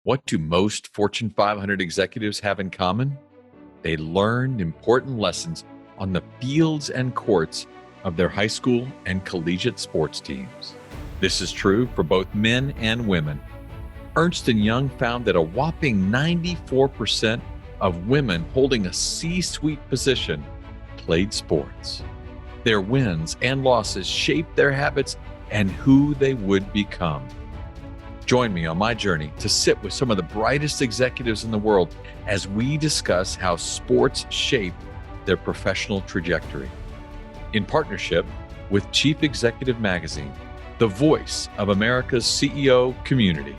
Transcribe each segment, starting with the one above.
What do most Fortune 500 executives have in common? They learned important lessons on the fields and courts of their high school and collegiate sports teams. This is true for both men and women. Ernst & Young found that a whopping 94% of women holding a C-suite position played sports. Their wins and losses shaped their habits and who they would become. Join me on my journey to sit with some of the brightest executives in the world as we discuss how sports shape their professional trajectory. In partnership with Chief Executive Magazine, the voice of America's CEO community,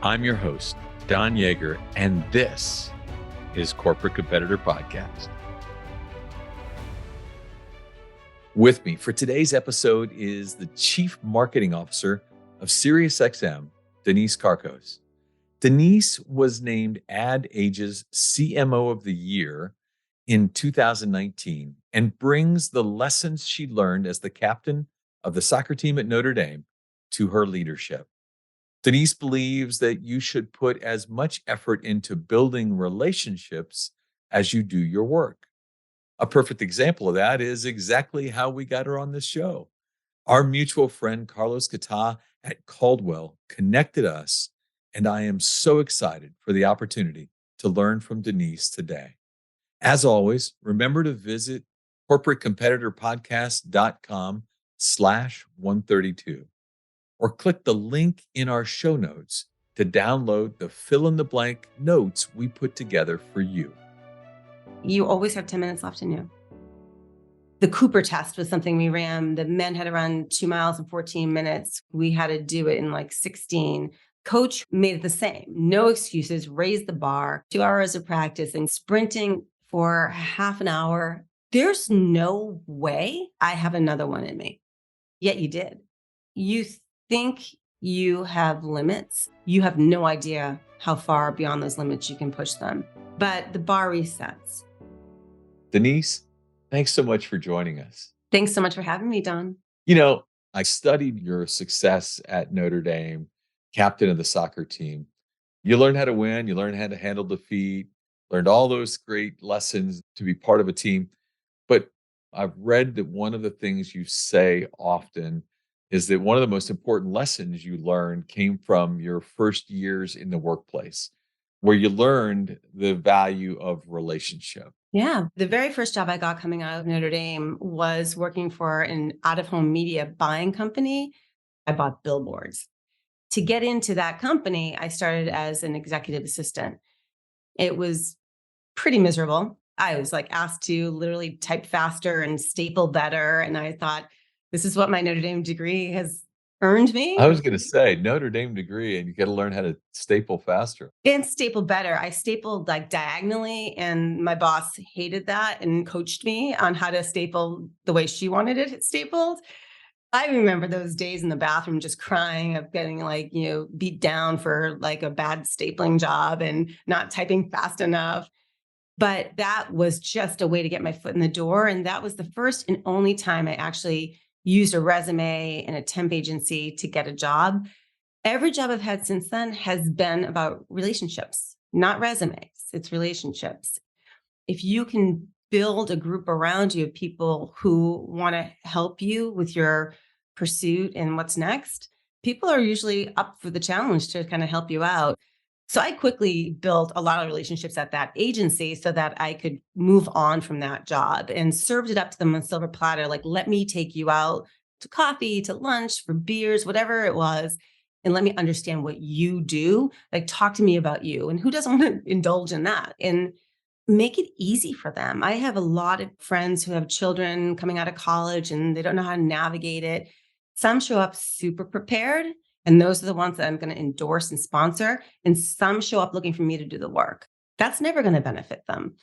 I'm your host, Don Yaeger, and this is Corporate Competitor Podcast. With me for today's episode is the Chief Marketing Officer of SiriusXM, Denise Karkos. Denise was named Ad Age's CMO of the Year in 2019 and brings the lessons she learned as the captain of the soccer team at Notre Dame to her leadership. Denise believes that you should put as much effort into building relationships as you do your work. A perfect example of that is exactly how we got her on this show. Our mutual friend, Carlos Cata at Caldwell, connected us, and I am so excited for the opportunity to learn from Denise today. As always, remember to visit corporatecompetitorpodcast.com/132 or click the link in our show notes to download the fill-in-the-blank notes we put together for you. You always have 10 minutes left in you. The Cooper test was something we ran. The men had to run 2 miles in 14 minutes. We had to do it in like 16. Coach made it the same. No excuses, raised the bar, 2 hours of practice and sprinting for half an hour. There's no way I have another one in me. Yet you did. You think you have limits. You have no idea how far beyond those limits you can push them. But the bar resets. Denise, thanks so much for joining us. Thanks so much for having me, Don. I studied your success at Notre Dame, captain of the soccer team. You learned how to win, you learned how to handle defeat, learned all those great lessons to be part of a team. But I've read that one of the things you say often is that one of the most important lessons you learned came from your first years in the workplace, where you learned the value of relationship. Yeah. The very first job I got coming out of Notre Dame was working for an out-of-home media buying company. I bought billboards. To get into that company, I started as an executive assistant. It was pretty miserable. I was asked to literally type faster and staple better. And I thought, this is what my Notre Dame degree has earned me. I was going to say Notre Dame degree, and you got to learn how to staple faster. And staple better. I stapled diagonally, and my boss hated that and coached me on how to staple the way she wanted it stapled. I remember those days in the bathroom just crying of getting beat down for a bad stapling job and not typing fast enough. But that was just a way to get my foot in the door. And that was the first and only time I actually used a resume and a temp agency to get a job. Every job I've had since then has been about relationships, not resumes. It's relationships. If you can build a group around you of people who want to help you with your pursuit and what's next, people are usually up for the challenge to kind of help you out. So I quickly built a lot of relationships at that agency so that I could move on from that job and served it up to them on a silver platter. Let me take you out to coffee, to lunch, for beers, whatever it was. And let me understand what you do. Talk to me about you. And who doesn't want to indulge in that? And make it easy for them. I have a lot of friends who have children coming out of college and they don't know how to navigate it. Some show up super prepared, and those are the ones that I'm going to endorse and sponsor. And some show up looking for me to do the work. That's never going to benefit them.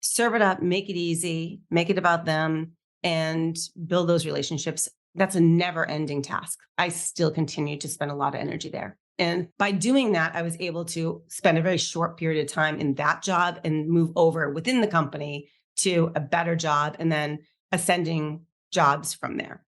Serve it up, make it easy, make it about them, and build those relationships. That's a never-ending task. I still continue to spend a lot of energy there. And by doing that, I was able to spend a very short period of time in that job and move over within the company to a better job and then ascending jobs from there.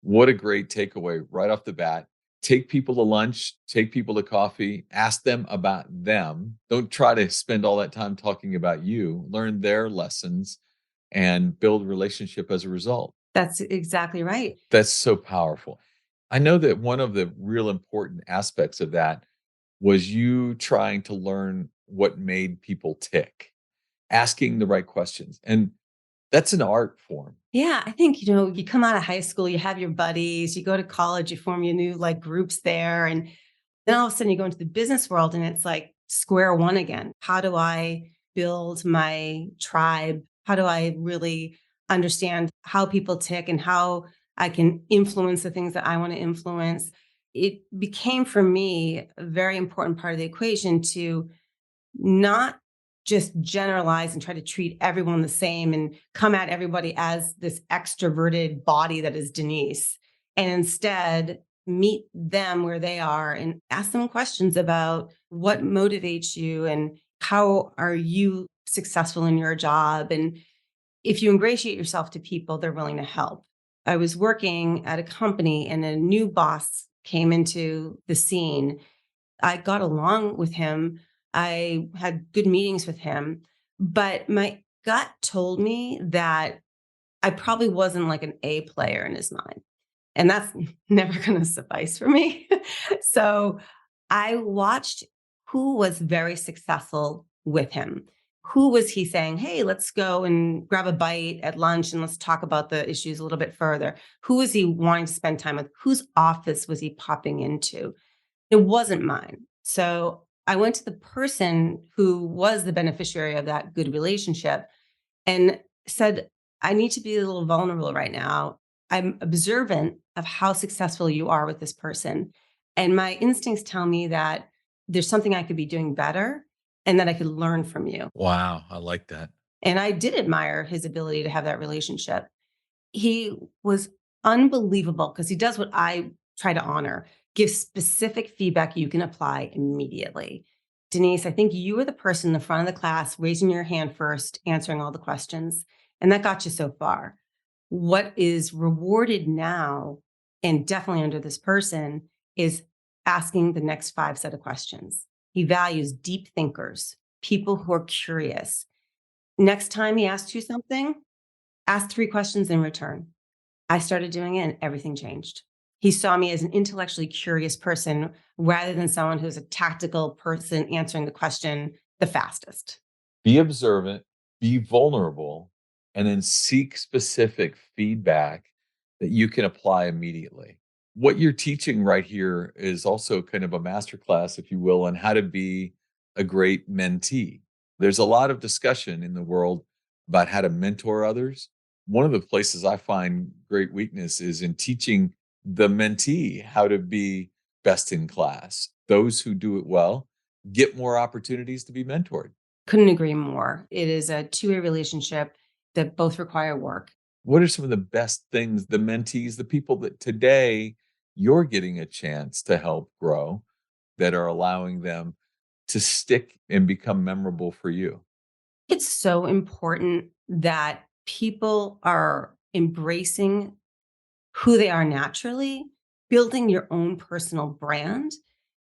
What a great takeaway right off the bat. Take people to lunch, take people to coffee, ask them about them. Don't try to spend all that time talking about you. Learn their lessons and build relationship as a result. That's exactly right. That's so powerful. I know that one of the real important aspects of that was you trying to learn what made people tick, asking the right questions. And that's an art form. Yeah, I think, you come out of high school, you have your buddies, you go to college, you form your new like groups there. And then all of a sudden you go into the business world and it's like square one again. How do I build my tribe? How do I really understand how people tick and how I can influence the things that I want to influence? It became for me a very important part of the equation to not just generalize and try to treat everyone the same and come at everybody as this extroverted body that is Denise, and instead meet them where they are and ask them questions about what motivates you and how are you successful in your job. And if you ingratiate yourself to people, they're willing to help. I was working at a company and a new boss came into the scene. I got along with him. I had good meetings with him, but my gut told me that I probably wasn't like an A player in his mind. And that's never going to suffice for me. So I watched who was very successful with him. Who was he saying, hey, let's go and grab a bite at lunch and let's talk about the issues a little bit further? Who was he wanting to spend time with? Whose office was he popping into? It wasn't mine. So I went to the person who was the beneficiary of that good relationship and said, I need to be a little vulnerable right now. I'm observant of how successful you are with this person. And my instincts tell me that there's something I could be doing better and that I could learn from you. Wow, I like that. And I did admire his ability to have that relationship. He was unbelievable because he does what I try to honor, give specific feedback you can apply immediately. Denise, I think you were the person in the front of the class raising your hand first, answering all the questions, and that got you so far. What is rewarded now, and definitely under this person, is asking the next 5 set of questions. He values deep thinkers, people who are curious. Next time he asks you something, ask 3 questions in return. I started doing it and everything changed. He saw me as an intellectually curious person rather than someone who's a tactical person answering the question the fastest. Be observant, be vulnerable, and then seek specific feedback that you can apply immediately. What you're teaching right here is also kind of a masterclass, if you will, on how to be a great mentee. There's a lot of discussion in the world about how to mentor others. One of the places I find great weakness is in teaching the mentee how to be best in class. Those who do it well get more opportunities to be mentored. Couldn't agree more. It is a two-way relationship that both require work. What are some of the best things, the mentees, the people that today you're getting a chance to help grow that are allowing them to stick and become memorable for you? It's so important that people are embracing who they are naturally, building your own personal brand,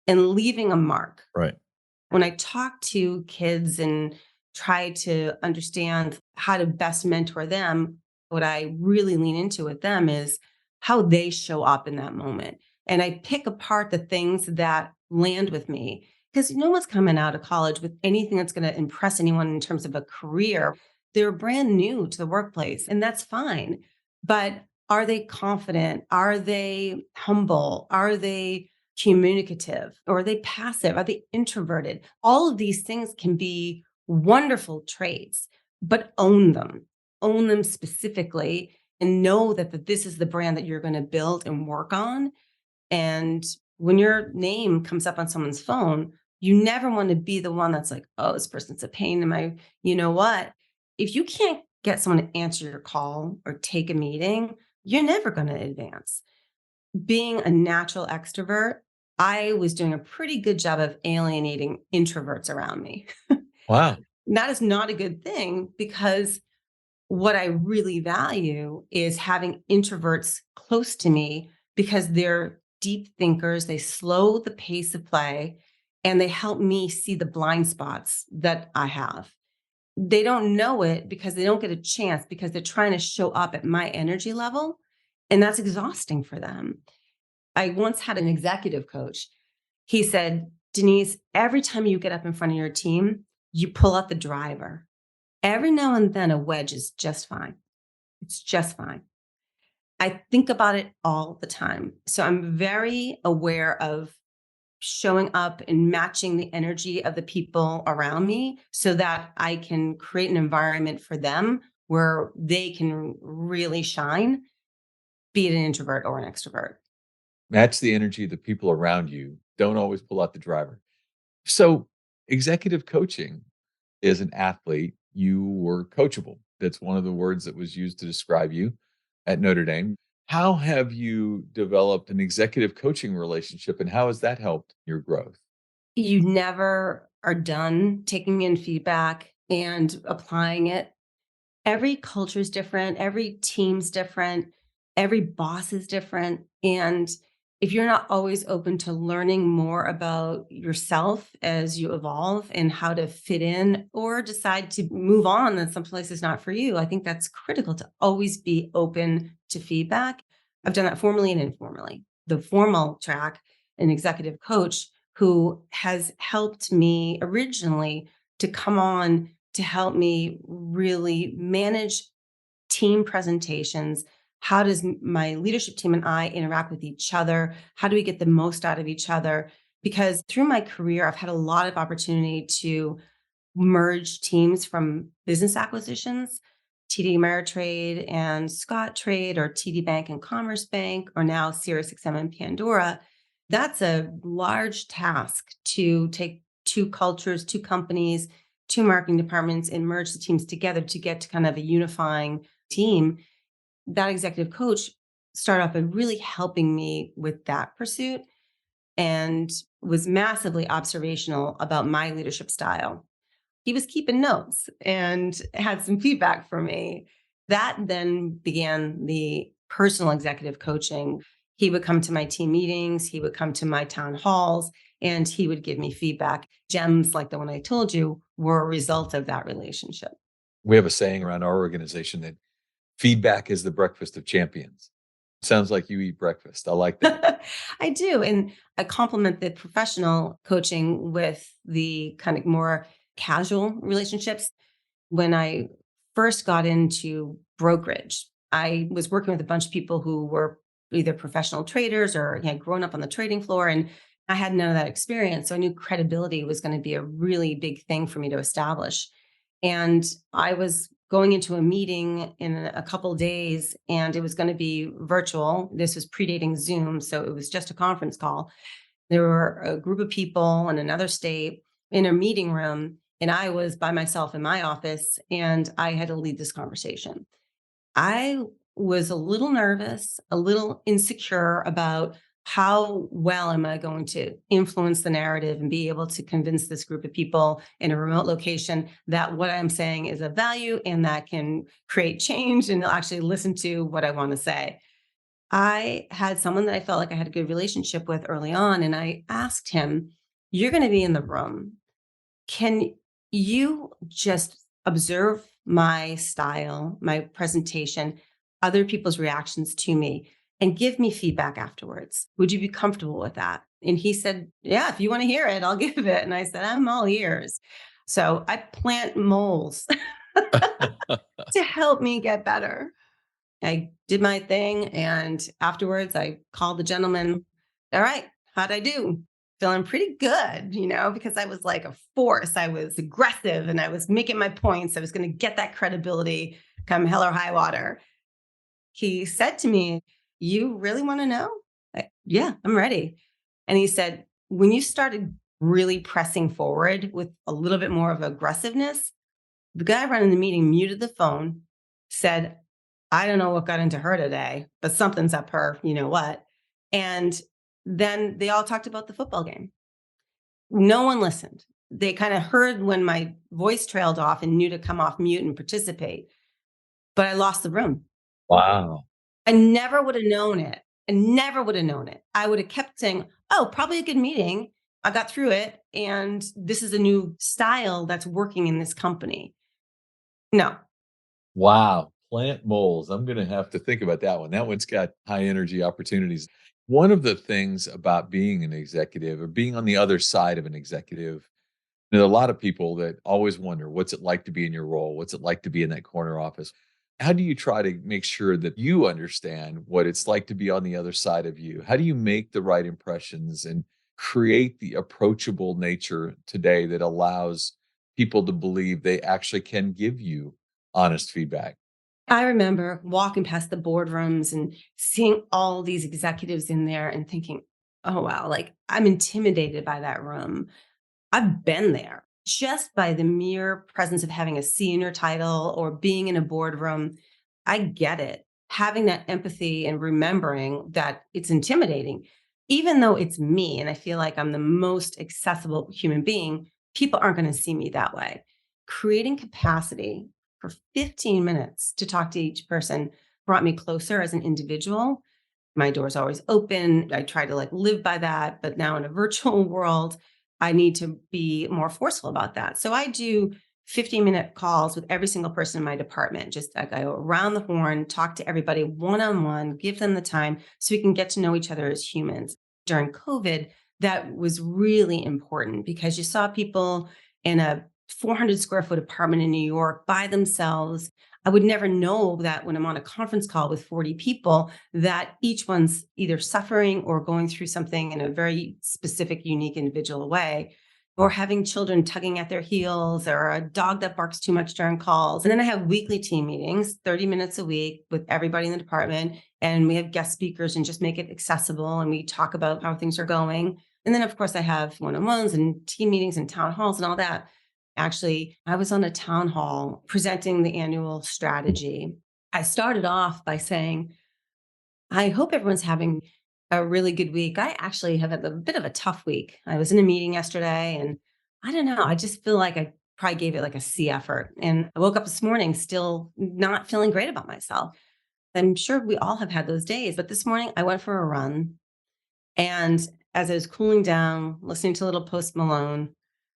and leaving a mark. Right. When I talk to kids and try to understand how to best mentor them, what I really lean into with them is how they show up in that moment. And I pick apart the things that land with me because no one's coming out of college with anything that's going to impress anyone in terms of a career. They're brand new to the workplace, and that's fine. But are they confident? Are they humble? Are they communicative? Or are they passive? Are they introverted? All of these things can be wonderful traits, but own them specifically, and know that this is the brand that you're going to build and work on. And when your name comes up on someone's phone, you never want to be the one that's like, oh, this person's a pain in my, you know what? If you can't get someone to answer your call or take a meeting, you're never going to advance. Being a natural extrovert, I was doing a pretty good job of alienating introverts around me. Wow. That is not a good thing because what I really value is having introverts close to me because they're deep thinkers. They slow the pace of play and they help me see the blind spots that I have. They don't know it because they don't get a chance because they're trying to show up at my energy level. And that's exhausting for them. I once had an executive coach. He said, Denise, every time you get up in front of your team, you pull out the driver. Every now and then, a wedge is just fine. It's just fine. I think about it all the time. So I'm very aware of showing up and matching the energy of the people around me so that I can create an environment for them where they can really shine, be it an introvert or an extrovert. Match the energy of the people around you. Don't always pull out the driver. So, executive coaching as an athlete, you were coachable. That's one of the words that was used to describe you at Notre Dame. How have you developed an executive coaching relationship and how has that helped your growth? You never are done taking in feedback and applying it. Every culture is different, every team's different, every boss is different. And if you're not always open to learning more about yourself as you evolve and how to fit in or decide to move on, that someplace is not for you, I think that's critical to always be open to feedback. I've done that formally and informally. The formal track, an executive coach who has helped me originally to come on to help me really manage team presentations. How does my leadership team and I interact with each other? How do we get the most out of each other? Because through my career, I've had a lot of opportunity to merge teams from business acquisitions, TD Ameritrade and Scott Trade, or TD Bank and Commerce Bank, or now SiriusXM and Pandora. That's a large task to take two cultures, two companies, two marketing departments, and merge the teams together to get to kind of a unifying team. That executive coach started off by really helping me with that pursuit and was massively observational about my leadership style. He was keeping notes and had some feedback for me. That then began the personal executive coaching. He would come to my team meetings, he would come to my town halls, and he would give me feedback. Gems like the one I told you were a result of that relationship. We have a saying around our organization that feedback is the breakfast of champions. Sounds like you eat breakfast. I like that. I do. And I complement the professional coaching with the kind of more casual relationships. When I first got into brokerage, I was working with a bunch of people who were either professional traders or had grown up on the trading floor. And I had none of that experience. So I knew credibility was going to be a really big thing for me to establish. And I was going into a meeting in a couple of days and it was going to be virtual. This was predating Zoom. So it was just a conference call. There were a group of people in another state in a meeting room, and I was by myself in my office, and I had to lead this conversation. I was a little nervous, a little insecure about how well am I going to influence the narrative and be able to convince this group of people in a remote location that what I'm saying is of value and that can create change and they'll actually listen to what I want to say. I had someone that I felt like I had a good relationship with early on, and I asked him, "You're going to be in the room. Can you just observe my style, my presentation, other people's reactions to me, and give me feedback afterwards? Would you be comfortable with that?" And he said, "Yeah, if you want to hear it, I'll give it." And I said, "I'm all ears." So I plant moles to help me get better. I did my thing. And afterwards, I called the gentleman. "All right, how'd I do?" "Feeling pretty good, because I was like a force. I was aggressive and I was making my points. I was going to get that credibility come hell or high water." He said to me, "You really want to know?" "Yeah, I'm ready." And he said, "When you started really pressing forward with a little bit more of aggressiveness, the guy running the meeting muted the phone, said, 'I don't know what got into her today, but something's up her, you know what?' And then they all talked about the football game. No one listened. They kind of heard when my voice trailed off and knew to come off mute and participate, but I lost the room. Wow. I never would have known it I never would have known it. I would have kept saying, oh, probably a good meeting. I got through it. And this is a new style that's working in this company. No. Wow. Plant moles. I'm going to have to think about that one. That one's got high energy opportunities. One of the things about being an executive or being on the other side of an executive, there are a lot of people that always wonder, what's it like to be in your role? What's it like to be in that corner office? How do you try to make sure that you understand what it's like to be on the other side of you? How do you make the right impressions and create the approachable nature today that allows people to believe they actually can give you honest feedback? I remember walking past the boardrooms and seeing all these executives in there and thinking, oh, wow, like I'm intimidated by that room. I've been there just by the mere presence of having a senior title or being in a boardroom. I get it. Having that empathy and remembering that it's intimidating, even though it's me and I feel like I'm the most accessible human being, people aren't going to see me that way. Creating capacity for 15 minutes to talk to each person brought me closer as an individual. My door's always open. I try to like live by that, but now in a virtual world, I need to be more forceful about that. So I do 15-minute calls with every single person in my department. Just like I go around the horn, talk to everybody one-on-one, give them the time so we can get to know each other as humans. During COVID, that was really important because you saw people in a 400 square foot apartment in New York by themselves. I would never know that when I'm on a conference call with 40 people, that each one's either suffering or going through something in a very specific, unique, individual way, or having children tugging at their heels, or a dog that barks too much during calls. And then I have weekly team meetings, 30 minutes a week with everybody in the department. And we have guest speakers and just make it accessible. And we talk about how things are going. And then, of course, I have one-on-ones and team meetings and town halls and all that. Actually, I was on a town hall presenting the annual strategy. I started off by saying, I hope everyone's having a really good week. I actually have had a bit of a tough week. I was in a meeting yesterday and I don't know, I just feel like I probably gave it like a C effort. And I woke up this morning still not feeling great about myself. I'm sure we all have had those days, but this morning I went for a run. And as I was cooling down, listening to a little Post Malone,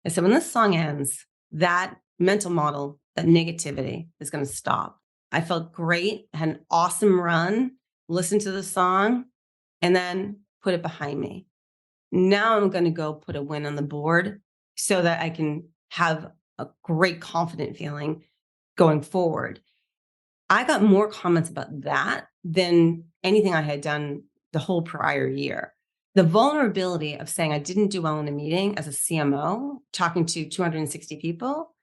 I said, when this song ends, that mental model, that negativity is going to stop. I felt great, had an awesome run, listened to the song, and then put it behind me. Now I'm going to go put a win on the board so that I can have a great, confident feeling going forward. I got more comments about that than anything I had done the whole prior year. The vulnerability of saying I didn't do well in a meeting as a CMO, talking to 260 people,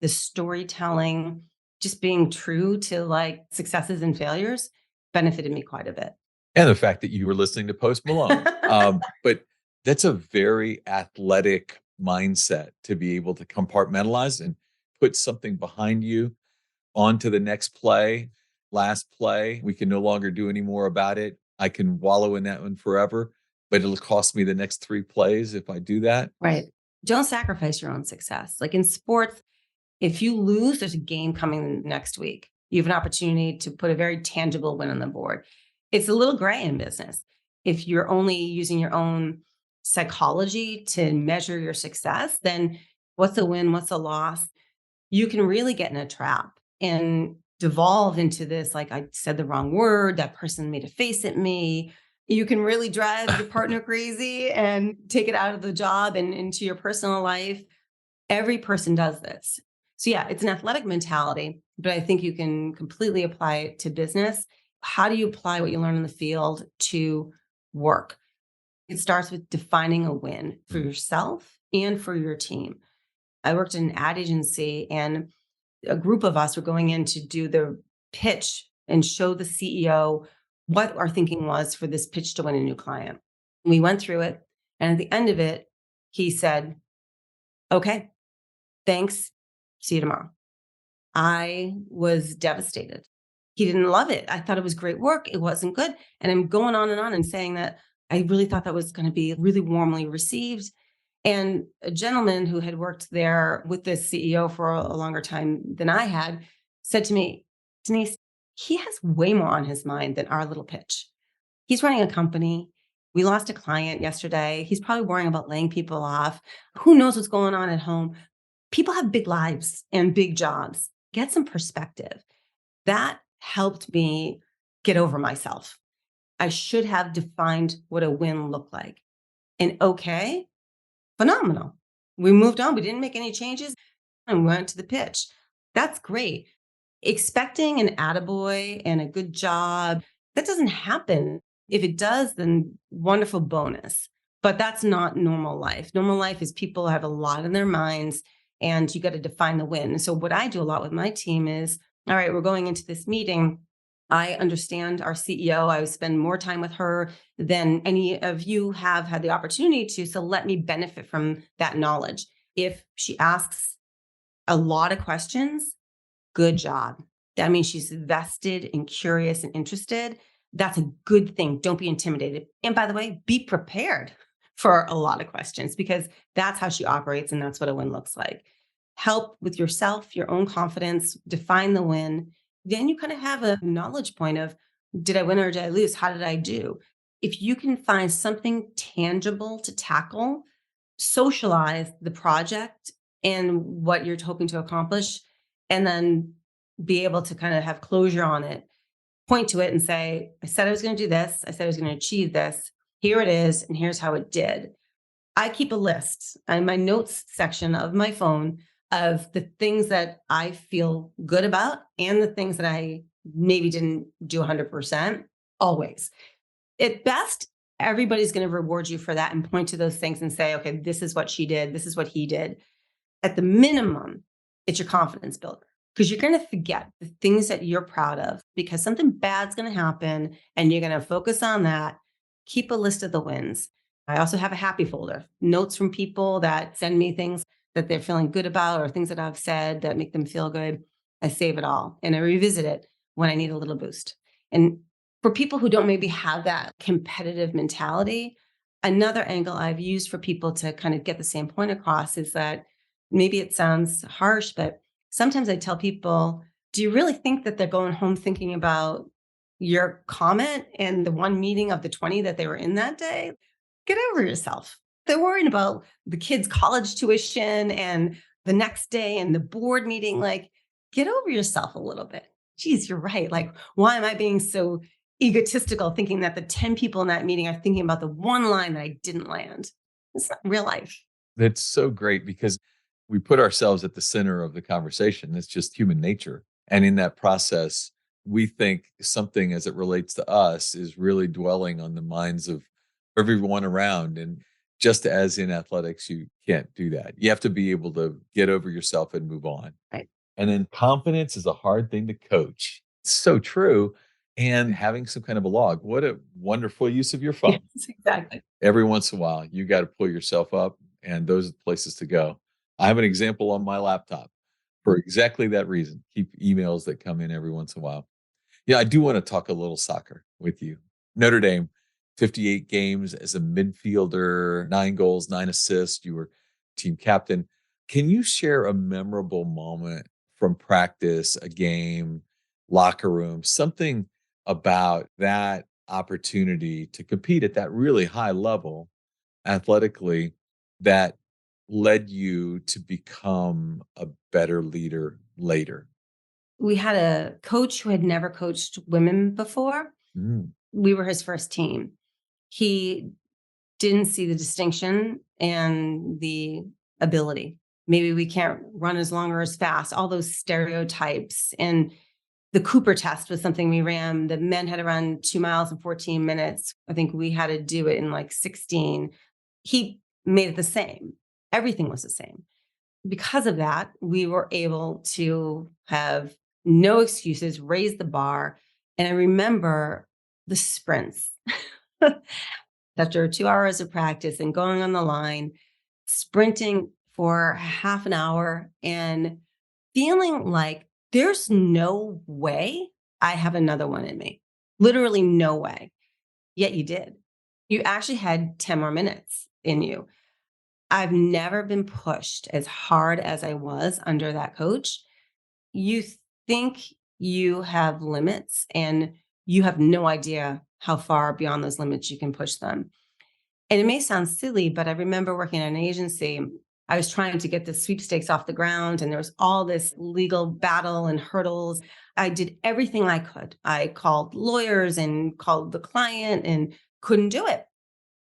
the storytelling, just being true to like successes and failures benefited me quite a bit. And the fact that you were listening to Post Malone. But that's a very athletic mindset to be able to compartmentalize and put something behind you on to the next play, last play. We can no longer do any more about it. I can wallow in that one forever, but it'll cost me the next 3 plays if I do that. Right. Don't sacrifice your own success. Like in sports, if you lose, there's a game coming next week. You have an opportunity to put a very tangible win on the board. It's a little gray in business. If you're only using your own psychology to measure your success, then what's a win? What's a loss? You can really get in a trap and devolve into this, like I said the wrong word, that person made a face at me. You can really drive your partner crazy and take it out of the job and into your personal life. Every person does this. So yeah, it's an athletic mentality, but I think you can completely apply it to business. How do you apply what you learn in the field to work? It starts with defining a win for yourself and for your team. I worked in an ad agency and a group of us were going in to do the pitch and show the CEO what our thinking was for this pitch to win a new client. We went through it. And at the end of it, he said, okay, thanks. See you tomorrow. I was devastated. He didn't love it. I thought it was great work. It wasn't good. And I'm going on and saying that I really thought that was going to be really warmly received. And a gentleman who had worked there with this CEO for a longer time than I had said to me, Denise, he has way more on his mind than our little pitch. He's running a company. We lost a client yesterday. He's probably worrying about laying people off. Who knows what's going on at home? People have big lives and big jobs. Get some perspective. That helped me get over myself. I should have defined what a win looked like. And okay, phenomenal. We moved on. We didn't make any changes and went to the pitch. That's great. Expecting an attaboy and a good job, that doesn't happen. If it does, then wonderful bonus. But that's not normal life. Normal life is people have a lot in their minds and you got to define the win. And so what I do a lot with my team is, all right, we're going into this meeting. I understand our CEO. I spend more time with her than any of you have had the opportunity to. So let me benefit from that knowledge. If she asks a lot of questions, good job. That means she's vested and curious and interested. That's a good thing. Don't be intimidated. And by the way, be prepared for a lot of questions because that's how she operates and that's what a win looks like. Help with yourself, your own confidence, define the win. Then you kind of have a knowledge point of, did I win or did I lose? How did I do? If you can find something tangible to tackle, socialize the project and what you're hoping to accomplish, and then be able to kind of have closure on it, point to it and say, I said I was going to do this. I said I was going to achieve this. Here it is. And here's how it did. I keep a list in my notes section of my phone of the things that I feel good about and the things that I maybe didn't do 100%, always. At best, everybody's going to reward you for that and point to those things and say, okay, this is what she did. This is what he did. At the minimum, it's your confidence builder because you're going to forget the things that you're proud of because something bad's going to happen and you're going to focus on that. Keep a list of the wins. I also have a happy folder, notes from people that send me things that they're feeling good about or things that I've said that make them feel good. I save it all and I revisit it when I need a little boost. And for people who don't maybe have that competitive mentality, another angle I've used for people to kind of get the same point across is that maybe it sounds harsh, but sometimes I tell people, do you really think that they're going home thinking about your comment and the one meeting of the 20 that they were in that day? Get over yourself. They're worrying about the kids' college tuition and the next day and the board meeting. Like, get over yourself a little bit. Geez, you're right. Like, why am I being so egotistical thinking that the 10 people in that meeting are thinking about the one line that I didn't land? It's not real life. That's so great because we put ourselves at the center of the conversation. It's just human nature. And in that process, we think something as it relates to us is really dwelling on the minds of everyone around. And just as in athletics, you can't do that. You have to be able to get over yourself and move on. Right. And then confidence is a hard thing to coach. It's so true. And having some kind of a log, what a wonderful use of your phone. Yes, exactly. Every once in a while, you got to pull yourself up, and those are the places to go. I have an example on my laptop for exactly that reason. Keep emails that come in every once in a while. Yeah, I do want to talk a little soccer with you. Notre Dame, 58 games as a midfielder, 9 goals, 9 assists. You were team captain. Can you share a memorable moment from practice, a game, locker room, something about that opportunity to compete at that really high level athletically that led you to become a better leader later? We had a coach who had never coached women before. Mm. We were his first team. He didn't see the distinction and the ability. Maybe we can't run as long or as fast, all those stereotypes. And the Cooper test was something we ran. The men had to run 2 miles in 14 minutes. I think we had to do it in like 16. He made it the same. Everything was the same. Because of that, we were able to have no excuses, raise the bar. And I remember the sprints after 2 hours of practice and going on the line, sprinting for half an hour and feeling like there's no way I have another one in me. Literally no way. Yet you did. You actually had 10 more minutes in you. I've never been pushed as hard as I was under that coach. You think you have limits and you have no idea how far beyond those limits you can push them. And it may sound silly, but I remember working at an agency. I was trying to get the sweepstakes off the ground, and there was all this legal battle and hurdles. I did everything I could. I called lawyers and called the client and couldn't do it.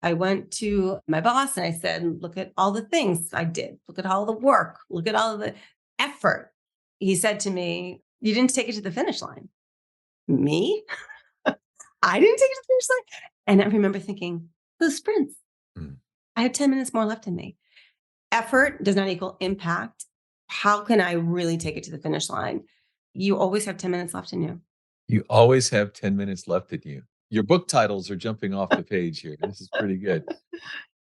I went to my boss and I said, look at all the things I did. Look at all the work. Look at all the effort. He said to me, you didn't take it to the finish line. Me? I didn't take it to the finish line. And I remember thinking, those sprints. Mm. I have 10 minutes more left in me. Effort does not equal impact. How can I really take it to the finish line? You always have 10 minutes left in you. You always have 10 minutes left in you. Your book titles are jumping off the page here. This is pretty good.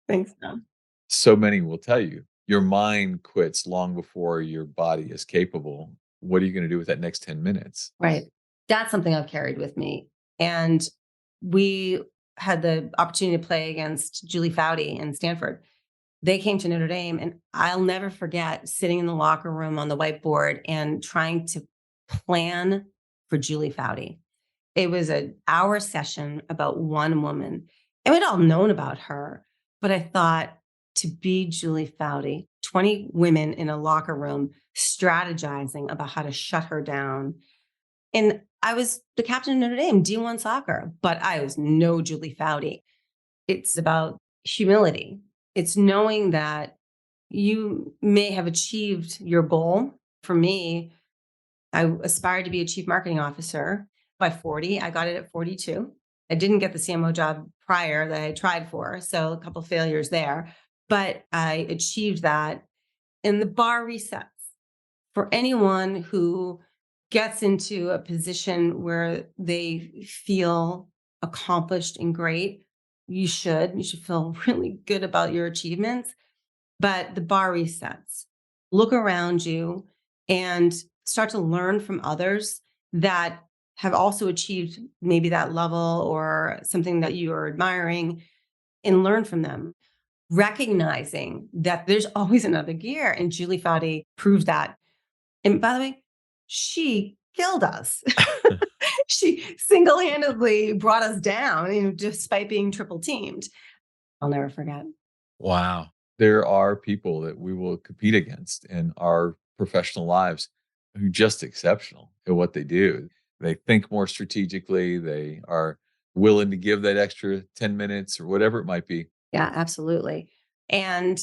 Thanks, Tom. So many will tell you your mind quits long before your body is capable. What are you going to do with that next 10 minutes? Right. That's something I've carried with me. And we had the opportunity to play against Julie Foudy in Stanford. They came to Notre Dame, and I'll never forget sitting in the locker room on the whiteboard and trying to plan for Julie Foudy. It was an hour session about one woman, and we'd all known about her, but I thought, to be Julie Foudy, 20 women in a locker room strategizing about how to shut her down. And I was the captain of Notre Dame, D1 soccer, but I was no Julie Foudy. It's about humility. It's knowing that you may have achieved your goal. For me, I aspired to be a chief marketing officer by 40. I got it at 42. I didn't get the CMO job prior that I tried for, so a couple failures there, but I achieved that. And the bar resets for anyone who gets into a position where they feel accomplished and great. You should feel really good about your achievements, but the bar resets. Look around you and start to learn from others that have also achieved maybe that level or something that you are admiring, and learn from them, recognizing that there's always another gear. And Julie Foudy proved that. And by the way, she killed us. She single-handedly brought us down, despite being triple teamed. I'll never forget. Wow. There are people that we will compete against in our professional lives who are just exceptional at what they do. They think more strategically. They are willing to give that extra 10 minutes or whatever it might be. Yeah, absolutely. And,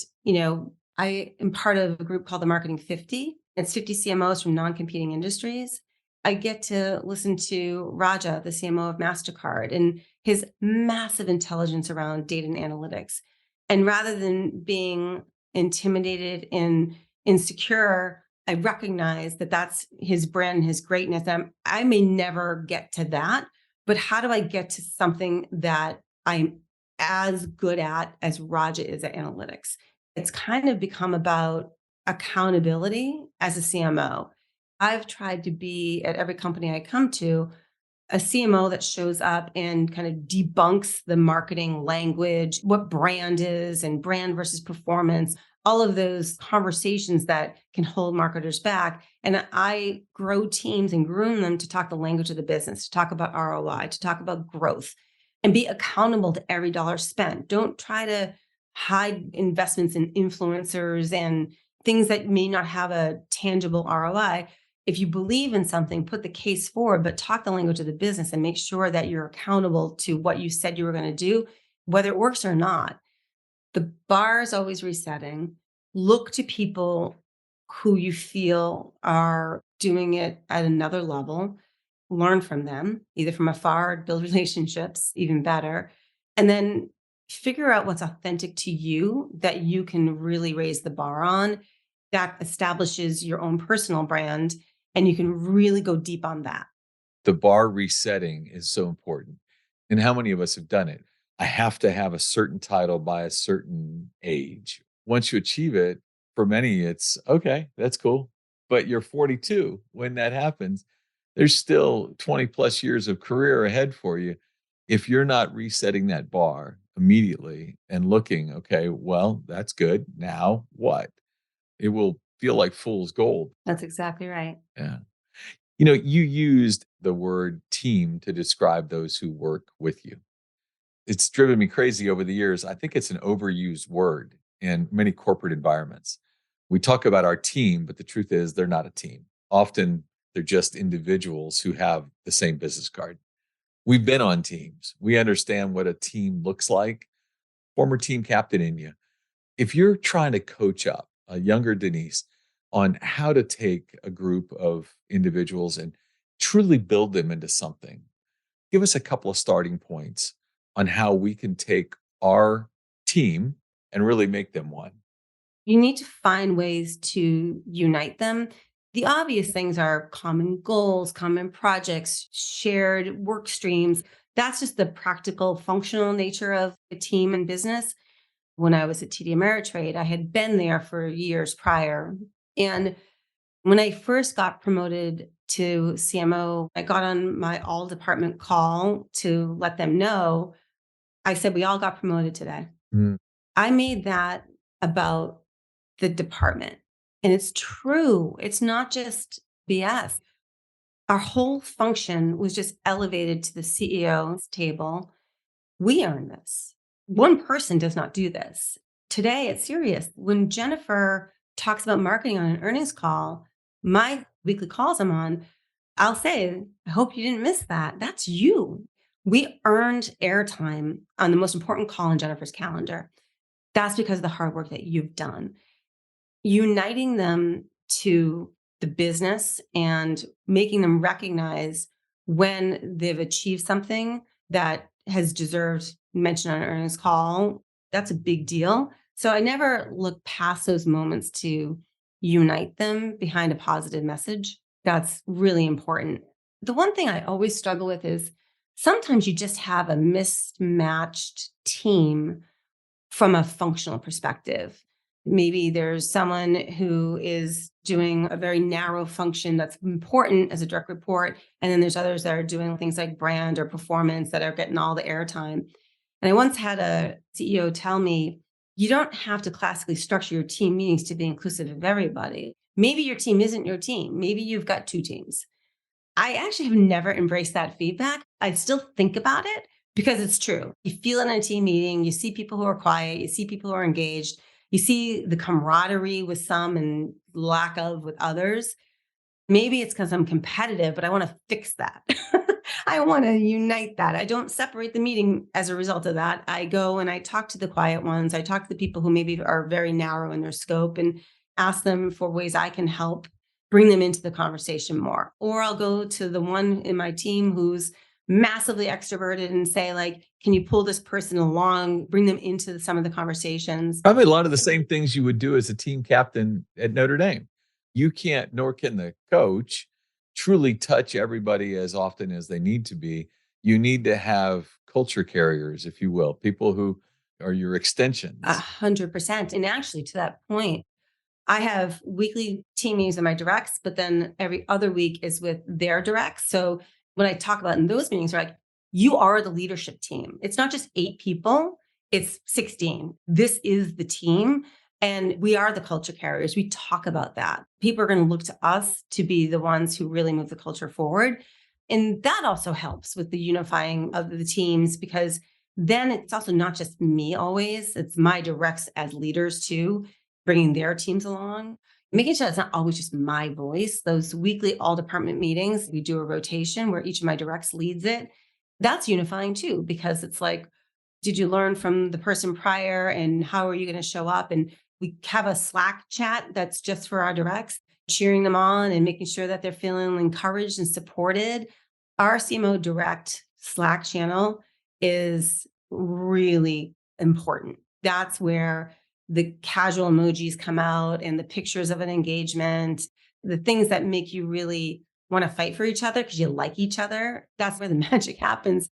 I am part of a group called the Marketing 50. It's 50 CMOs from non-competing industries. I get to listen to Raja, the CMO of MasterCard, and his massive intelligence around data and analytics. And rather than being intimidated and insecure, I recognize that that's his brand and his greatness. I may never get to that, but how do I get to something that I'm as good at as Raja is at analytics? It's kind of become about accountability as a CMO. I've tried to be at every company I come to a CMO that shows up and kind of debunks the marketing language, what brand is and brand versus performance, all of those conversations that can hold marketers back. And I grow teams and groom them to talk the language of the business, to talk about ROI, to talk about growth, and be accountable to every dollar spent. Don't try to hide investments in influencers and things that may not have a tangible ROI. If you believe in something, put the case forward, but talk the language of the business and make sure that you're accountable to what you said you were going to do, whether it works or not. The bar is always resetting. Look to people who you feel are doing it at another level. Learn from them, either from afar, build relationships, even better. And then figure out what's authentic to you that you can really raise the bar on, that establishes your own personal brand, and you can really go deep on that. The bar resetting is so important. And how many of us have done it? I have to have a certain title by a certain age. Once you achieve it, for many, it's okay, that's cool. But you're 42 when that happens. There's still 20 plus years of career ahead for you. If you're not resetting that bar immediately and looking, okay, well, that's good. Now what? It will feel like fool's gold. That's exactly right. Yeah. You used the word team to describe those who work with you. It's driven me crazy over the years. I think it's an overused word in many corporate environments. We talk about our team, but the truth is they're not a team. Often they're just individuals who have the same business card. We've been on teams. We understand what a team looks like. Former team captain in you. If you're trying to coach up a younger Denise on how to take a group of individuals and truly build them into something, give us a couple of starting points on how we can take our team and really make them one. You need to find ways to unite them. The obvious things are common goals, common projects, shared work streams. That's just the practical, functional nature of a team and business. When I was at TD Ameritrade, I had been there for years prior. And when I first got promoted to CMO, I got on my all department call to let them know. I said, we all got promoted today. Mm. I made that about the department. And it's true. It's not just BS. Our whole function was just elevated to the CEO's table. We earn this. One person does not do this. Today, it's serious. When Jennifer talks about marketing on an earnings call, my weekly calls I'm on, I'll say, I hope you didn't miss that. That's you. We earned airtime on the most important call in Jennifer's calendar. That's because of the hard work that you've done. Uniting them to the business and making them recognize when they've achieved something that has deserved mention on an earnings call, that's a big deal. So I never look past those moments to unite them behind a positive message. That's really important. The one thing I always struggle with is sometimes you just have a mismatched team from a functional perspective. Maybe there's someone who is doing a very narrow function that's important as a direct report. And then there's others that are doing things like brand or performance that are getting all the airtime. And I once had a CEO tell me, you don't have to classically structure your team meetings to be inclusive of everybody. Maybe your team isn't your team. Maybe you've got two teams. I actually have never embraced that feedback. I still think about it because it's true. You feel it in a team meeting. You see people who are quiet. You see people who are engaged. You see the camaraderie with some and lack of with others. Maybe it's because I'm competitive, but I want to fix that. I want to unite that. I don't separate the meeting as a result of that. I go and I talk to the quiet ones. I talk to the people who maybe are very narrow in their scope and ask them for ways I can help bring them into the conversation more. Or I'll go to the one in my team who's massively extroverted and say, like, can you pull this person along, bring them into some of the conversations? Probably a lot of the same things you would do as a team captain at Notre Dame. You can't, nor can the coach, truly touch everybody as often as they need to be. You need to have culture carriers, if you will, people who are your extensions. 100%. And actually, to that point, I have weekly team meetings in my directs, but then every other week is with their directs. So when I talk about in those meetings, they're like, you are the leadership team. It's not just 8 people, it's 16. This is the team. And we are the culture carriers. We talk about that. People are going to look to us to be the ones who really move the culture forward. And that also helps with the unifying of the teams because then it's also not just me always, it's my directs as leaders too, bringing their teams along, making sure it's not always just my voice. Those weekly all department meetings, we do a rotation where each of my directs leads it. That's unifying too, because it's like, did you learn from the person prior and how are you going to show up? And we have a Slack chat that's just for our directs, cheering them on and making sure that they're feeling encouraged and supported. Our CMO direct Slack channel is really important. That's where the casual emojis come out and the pictures of an engagement, the things that make you really want to fight for each other because you like each other. That's where the magic happens.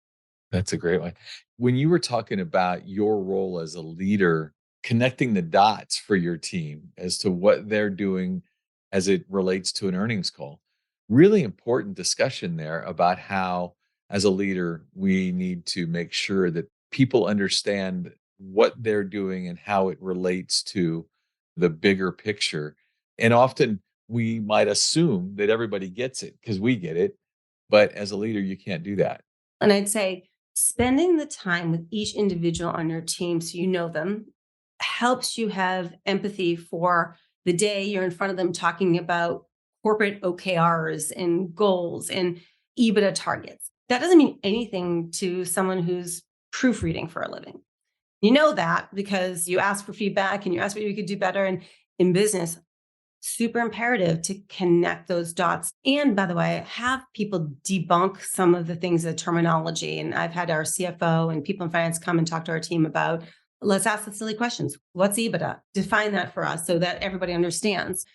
That's a great one. When you were talking about your role as a leader, connecting the dots for your team as to what they're doing as it relates to an earnings call, really important discussion there about how, as a leader, we need to make sure that people understand what they're doing and how it relates to the bigger picture. And often we might assume that everybody gets it because we get it. But as a leader, you can't do that. And I'd say spending the time with each individual on your team so you know them helps you have empathy for the day you're in front of them talking about corporate OKRs and goals and EBITDA targets. That doesn't mean anything to someone who's proofreading for a living. You know that because you ask for feedback and you ask what you could do better. And in business, super imperative to connect those dots. And by the way, have people debunk some of the things, the terminology. And I've had our CFO and people in finance come and talk to our team about, let's ask the silly questions. What's EBITDA? Define that for us so that everybody understands.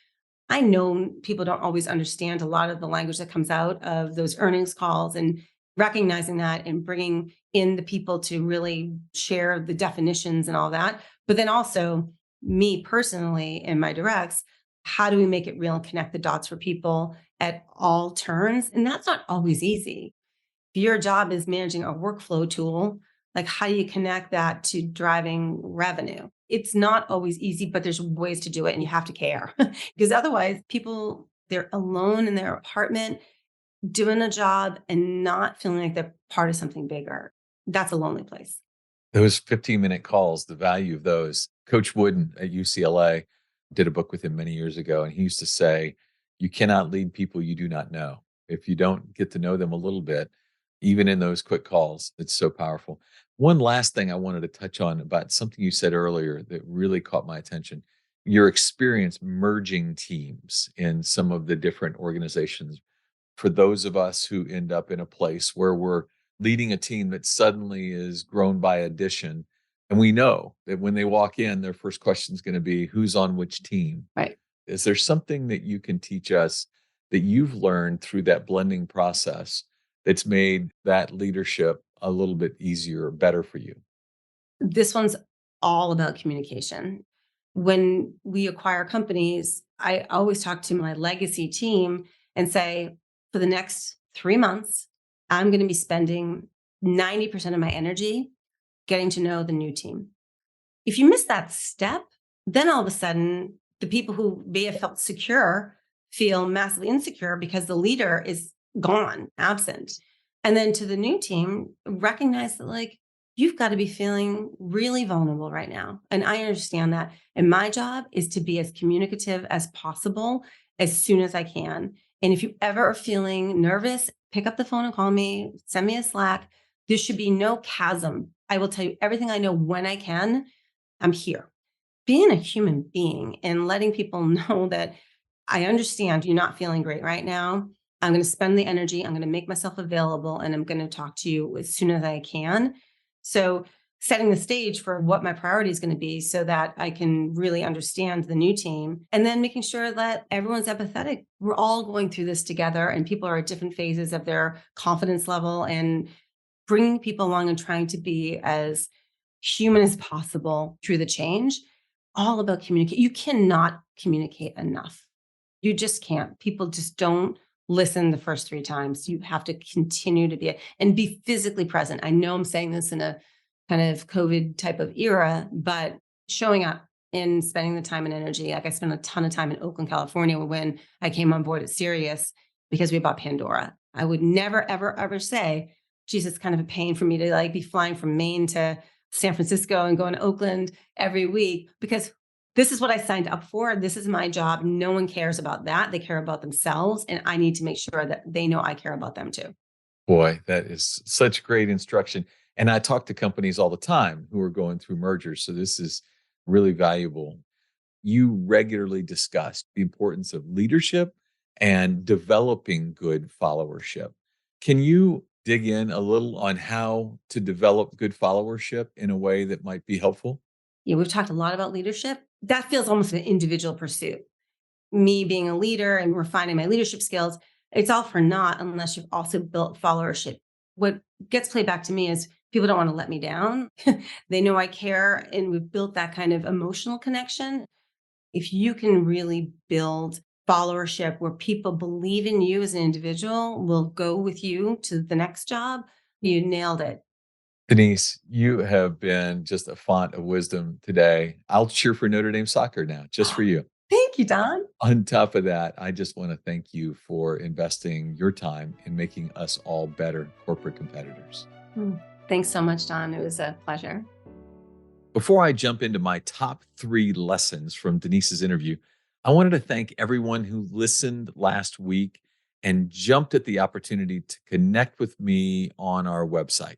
I know people don't always understand a lot of the language that comes out of those earnings calls, and recognizing that and bringing in the people to really share the definitions and all that. But then also me personally in my directs, how do we make it real and connect the dots for people at all turns? And that's not always easy. If your job is managing a workflow tool, like how do you connect that to driving revenue? It's not always easy, but there's ways to do it and you have to care because otherwise people, they're alone in their apartment doing a job and not feeling like they're part of something bigger. That's a lonely place. Those 15-minute calls, the value of those. Coach Wooden at UCLA did a book with him many years ago, and he used to say, you cannot lead people you do not know. If you don't get to know them a little bit, even in those quick calls, it's so powerful. One last thing I wanted to touch on about something you said earlier that really caught my attention. Your experience merging teams in some of the different organizations for those of us who end up in a place where we're leading a team that suddenly is grown by addition. And we know that when they walk in, their first question is going to be, who's on which team? Right. Is there something that you can teach us that you've learned through that blending process that's made that leadership a little bit easier or better for you? This one's all about communication. When we acquire companies, I always talk to my legacy team and say, for the next 3 months, I'm going to be spending 90% of my energy getting to know the new team. If you miss that step, then all of a sudden, the people who may have felt secure feel massively insecure because the leader is gone, absent. And then to the new team, recognize that, like, you've got to be feeling really vulnerable right now. And I understand that. And my job is to be as communicative as possible as soon as I can. And if you ever are feeling nervous, pick up the phone and call me, send me a Slack. There should be no chasm. I will tell you everything I know when I can. I'm here. Being a human being and letting people know that I understand you're not feeling great right now. I'm going to spend the energy. I'm going to make myself available and I'm going to talk to you as soon as I can. So, setting the stage for what my priority is going to be so that I can really understand the new team, and then making sure that everyone's empathetic. We're all going through this together and people are at different phases of their confidence level, and bringing people along and trying to be as human as possible through the change. All about communicate. You cannot communicate enough. You just can't. People just don't listen the first 3 times. You have to continue to be physically present. I know I'm saying this in a kind of COVID type of era, but showing up and spending the time and energy. Like I spent a ton of time in Oakland, California when I came on board at Sirius because we bought Pandora. I would never, ever, ever say, geez, it's kind of a pain for me to like be flying from Maine to San Francisco and going to Oakland every week because this is what I signed up for. This is my job. No one cares about that. They care about themselves. And I need to make sure that they know I care about them too. Boy, that is such great instruction. And I talk to companies all the time who are going through mergers. So this is really valuable. You regularly discuss the importance of leadership and developing good followership. Can you dig in a little on how to develop good followership in a way that might be helpful? Yeah, we've talked a lot about leadership. That feels almost an individual pursuit. Me being a leader and refining my leadership skills, it's all for naught unless you've also built followership. What gets played back to me is people don't want to let me down. They know I care, and we've built that kind of emotional connection. If you can really build followership where people believe in you as an individual, will go with you to the next job, you nailed it. Denise, you have been just a font of wisdom today. I'll cheer for Notre Dame soccer now, just for you. Thank you, Don. On top of that, I just want to thank you for investing your time in making us all better corporate competitors. Thanks so much, Don. It was a pleasure. Before I jump into my top 3 lessons from Denise's interview, I wanted to thank everyone who listened last week and jumped at the opportunity to connect with me on our website.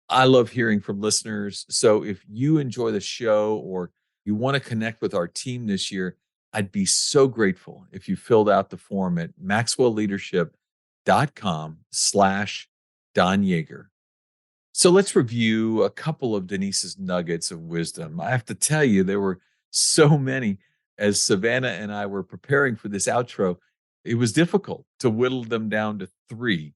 I love hearing from listeners. So if you enjoy the show or you want to connect with our team this year, I'd be so grateful if you filled out the form at maxwellleadership.com/Don Yaeger. So let's review a couple of Denise's nuggets of wisdom. I have to tell you, there were so many. As Savannah and I were preparing for this outro, it was difficult to whittle them down to 3.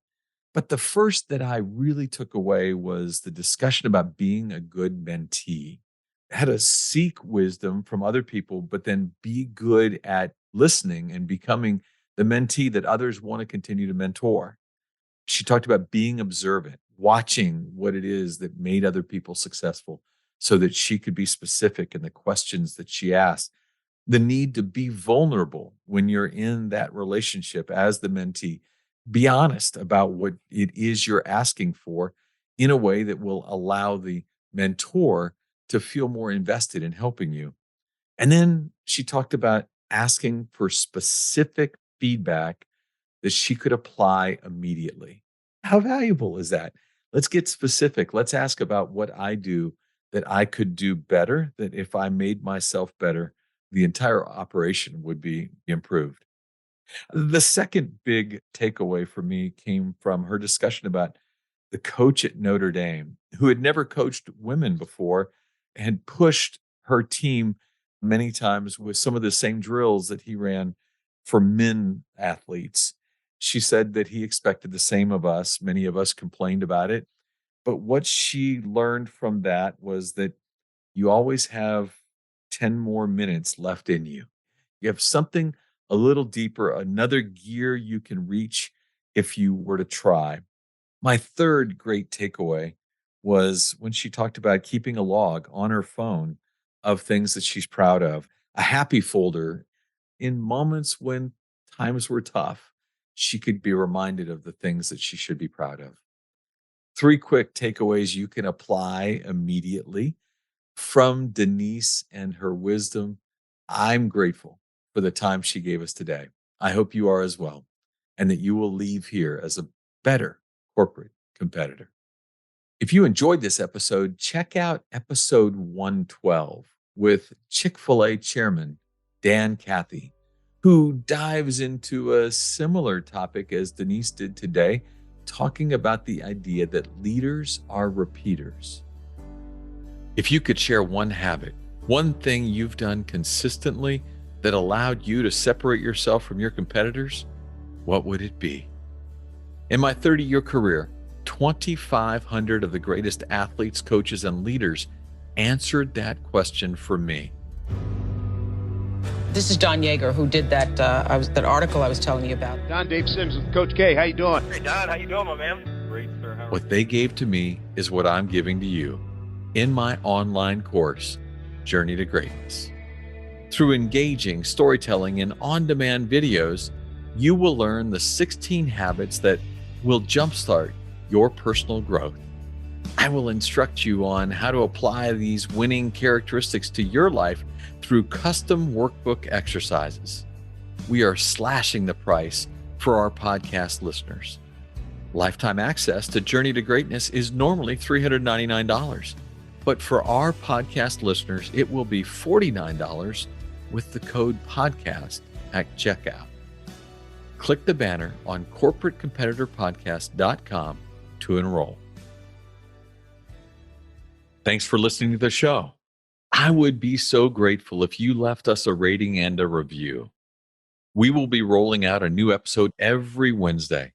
But the first that I really took away was the discussion about being a good mentee. How to seek wisdom from other people, but then be good at listening and becoming the mentee that others want to continue to mentor. She talked about being observant, watching what it is that made other people successful so that she could be specific in the questions that she asked. The need to be vulnerable when you're in that relationship as the mentee. Be honest about what it is you're asking for in a way that will allow the mentor to feel more invested in helping you. And then she talked about asking for specific feedback that she could apply immediately. How valuable is that? Let's get specific. Let's ask about what I do that I could do better, that if I made myself better, the entire operation would be improved. The second big takeaway for me came from her discussion about the coach at Notre Dame who had never coached women before and pushed her team many times with some of the same drills that he ran for men athletes. She said that he expected the same of us. Many of us complained about it. But what she learned from that was that you always have 10 more minutes left in you. You have something a little deeper, another gear you can reach if you were to try. My third great takeaway was when she talked about keeping a log on her phone of things that she's proud of, a happy folder in moments when times were tough. She could be reminded of the things that she should be proud of. 3 quick takeaways you can apply immediately from Denise and her wisdom. I'm grateful for the time she gave us today. I hope you are as well, and that you will leave here as a better corporate competitor. If you enjoyed this episode, check out episode 112 with Chick-fil-A chairman Dan Cathy, who dives into a similar topic as Denise did today, talking about the idea that leaders are repeaters. If you could share one habit, one thing you've done consistently that allowed you to separate yourself from your competitors, what would it be? In my 30-year career, 2,500 of the greatest athletes, coaches, and leaders answered that question for me. This is Don Yaeger, who did that that article I was telling you about. Don, Dave Sims with Coach K. How you doing? Hey, Don. How you doing, my man? Great, sir. How are What they gave to me is what I'm giving to you in my online course, Journey to Greatness. Through engaging storytelling and on-demand videos, you will learn the 16 habits that will jumpstart your personal growth. I will instruct you on how to apply these winning characteristics to your life through custom workbook exercises. We are slashing the price for our podcast listeners. Lifetime access to Journey to Greatness is normally $399, but for our podcast listeners, it will be $49 with the code podcast at checkout. Click the banner on corporatecompetitorpodcast.com to enroll. Thanks for listening to the show. I would be so grateful if you left us a rating and a review. We will be rolling out a new episode every Wednesday.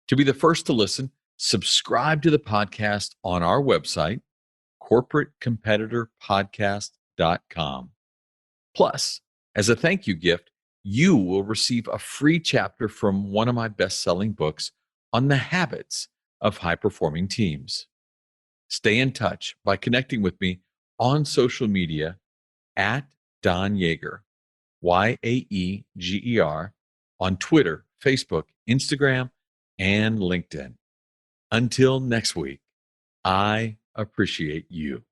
To be the first to listen, subscribe to the podcast on our website, corporatecompetitorpodcast.com. Plus, as a thank you gift, you will receive a free chapter from one of my best-selling books on the habits of high-performing teams. Stay in touch by connecting with me on social media at Don Yaeger. Yaeger, on Twitter, Facebook, Instagram, and LinkedIn. Until next week, I appreciate you.